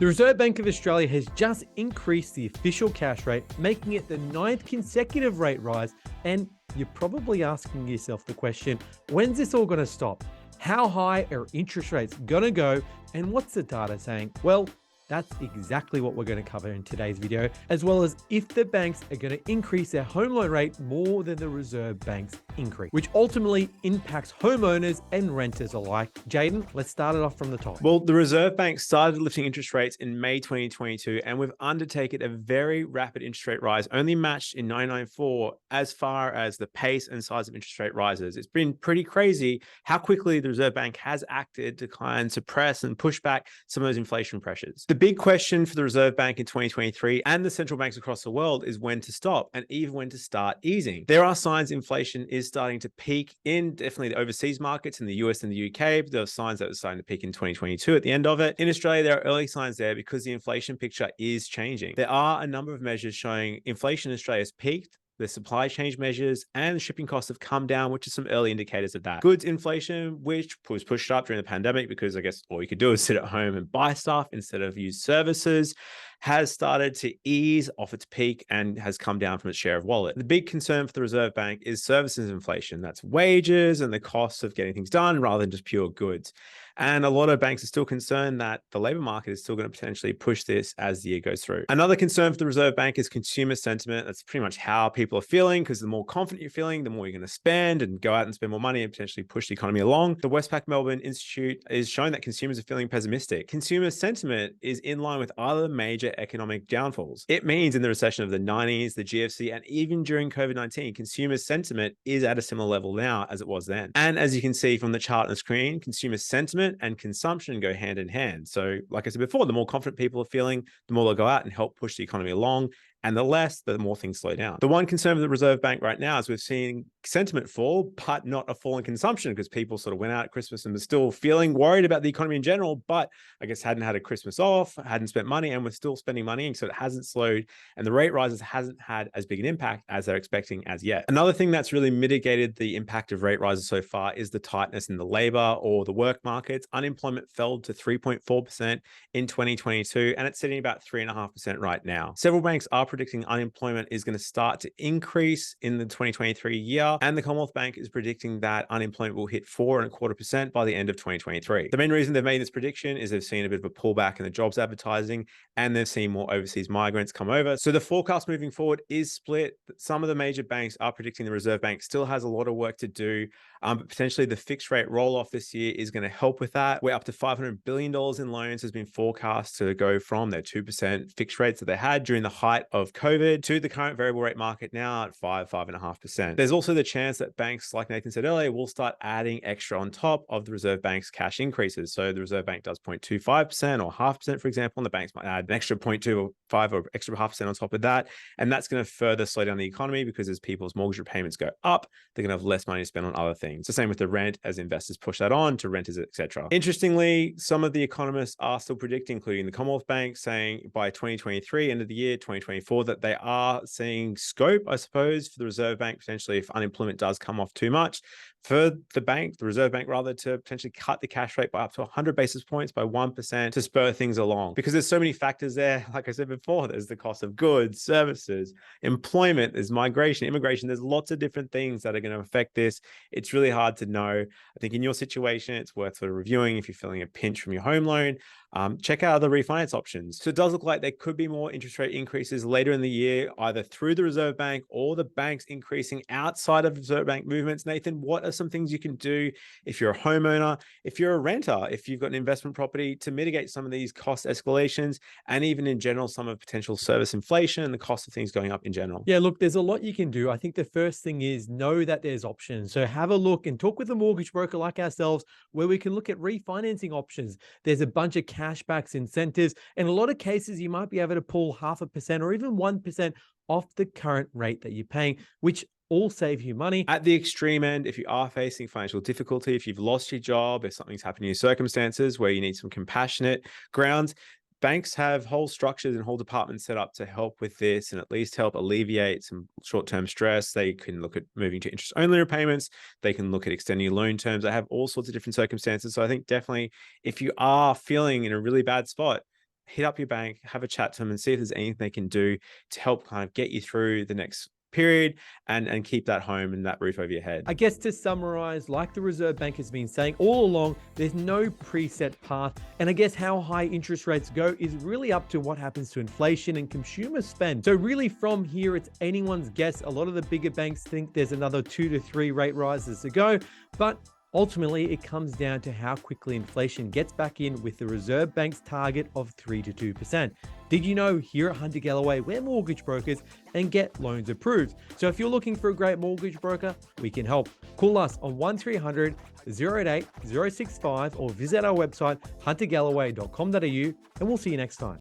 The Reserve Bank of Australia has just increased the official cash rate, making it the 9th consecutive rate rise. And you're probably asking yourself the question, when's this all going to stop? How high are interest rates going to go? And what's the data saying? Well, that's exactly what we're going to cover in today's video, as well as if the banks are going to increase their home loan rate more than the Reserve Bank's increase, which ultimately impacts homeowners and renters alike. Jaden, let's start it off from the top. Well, the Reserve Bank started lifting interest rates in May 2022, and we've undertaken a very rapid interest rate rise, only matched in 1994 as far as the pace and size of interest rate rises. It's been pretty crazy how quickly the Reserve Bank has acted to try and suppress and push back some of those inflation pressures. The big question for the Reserve Bank in 2023 and the central banks across the world is when to stop and even when to start easing. There are signs inflation is starting to peak in definitely the overseas markets in the US and the UK. But there are signs that it was starting to peak in 2022 at the end of it. In Australia, there are early signs there because the inflation picture is changing. There are a number of measures showing inflation in Australia has peaked. The supply chain measures and shipping costs have come down, which is some early indicators of that. Goods inflation, which was pushed up during the pandemic because I guess all you could do is sit at home and buy stuff instead of use services, has started to ease off its peak and has come down from its share of wallet. The big concern for the Reserve Bank is services inflation. That's wages and the costs of getting things done rather than just pure goods. And a lot of banks are still concerned that the labor market is still going to potentially push this as the year goes through. Another concern for the Reserve Bank is consumer sentiment. That's pretty much how people are feeling, because the more confident you're feeling, the more you're going to spend and go out and spend more money and potentially push the economy along. The Westpac Melbourne Institute is showing that consumers are feeling pessimistic. Consumer sentiment is in line with other major economic downfalls. It means in the recession of the 90s, the GFC, and even during COVID-19, consumer sentiment is at a similar level now as it was then. And as you can see from the chart on the screen, consumer sentiment and consumption go hand in hand. So like I said before, the more confident people are feeling, the more they'll go out and help push the economy along. And the more things slow down. The one concern for the Reserve Bank right now is we're seeing sentiment fall, but not a fall in consumption, because people sort of went out at Christmas and were still feeling worried about the economy in general, but I guess hadn't had a Christmas off, hadn't spent money, and we're still spending money. And so it hasn't slowed, and the rate rises hasn't had as big an impact as they're expecting as yet. Another thing that's really mitigated the impact of rate rises so far is the tightness in the labor or the work markets. Unemployment fell to 3.4% in 2022, and it's sitting about 3.5% right now. Several banks are predicting unemployment is going to start to increase in the 2023 year, and the Commonwealth Bank is predicting that unemployment will hit 4.25% by the end of 2023. The main reason they've made this prediction is they've seen a bit of a pullback in the jobs advertising, and they've seen more overseas migrants come over. So the forecast moving forward is split. Some of the major banks are predicting the Reserve Bank still has a lot of work to do, but potentially the fixed rate roll off this year is going to help with that. We're up to $500 billion in loans has been forecast to go from their 2% fixed rates that they had during the height of COVID to the current variable rate market now at 5.5%. There's also the chance that banks, like Nathan said earlier, will start adding extra on top of the Reserve Bank's cash increases. So the Reserve Bank does 0.25% or 0.5%, for example, and the banks might add an extra 0.25 or extra 0.5% on top of that. And that's going to further slow down the economy, because as people's mortgage repayments go up, they're going to have less money to spend on other things. The same with the rent as investors push that on to renters, etc. Interestingly, some of the economists are still predicting, including the Commonwealth Bank, saying by 2023, end of the year, 2024, that they are seeing scope, I suppose, for the Reserve Bank, potentially if unemployment does come off too much, for the Reserve Bank rather, to potentially cut the cash rate by up to 100 basis points by 1% to spur things along. Because there's so many factors there. Like I said before, there's the cost of goods, services, employment, there's migration, immigration. There's lots of different things that are going to affect this. It's really hard to know. I think in your situation, it's worth sort of reviewing if you're feeling a pinch from your home loan. Check out other refinance options. So it does look like there could be more interest rate increases later in the year, either through the Reserve Bank or the banks increasing outside of Reserve Bank movements. Nathan, what are some things you can do if you're a homeowner, if you're a renter, if you've got an investment property, to mitigate some of these cost escalations, and even in general, some of potential service inflation and the cost of things going up in general? Yeah, look, there's a lot you can do. I think the first thing is know that there's options. So have a look and talk with a mortgage broker like ourselves, where we can look at refinancing options. There's a bunch of cashbacks, incentives. In a lot of cases, you might be able to pull 0.5% or even 1% off the current rate that you're paying, which all save you money. At the extreme end, if you are facing financial difficulty, if you've lost your job, if something's happened in your circumstances where you need some compassionate grounds, banks have whole structures and whole departments set up to help with this and at least help alleviate some short-term stress. They can look at moving to interest-only repayments. They can look at extending your loan terms. They have all sorts of different circumstances. So I think definitely if you are feeling in a really bad spot, hit up your bank, have a chat to them, and see if there's anything they can do to help kind of get you through the next period and keep that home and that roof over your head. I guess to summarize, like the Reserve Bank has been saying all along, there's no preset path. And I guess how high interest rates go is really up to what happens to inflation and consumer spend. So really from here, it's anyone's guess. A lot of the bigger banks think there's another 2 to 3 rate rises to go, but ultimately, it comes down to how quickly inflation gets back in with the Reserve Bank's target of 3 to 2%. Did you know here at Hunter Galloway, we're mortgage brokers and get loans approved. So if you're looking for a great mortgage broker, we can help. Call us on 1300 088 065 or visit our website huntergalloway.com.au and we'll see you next time.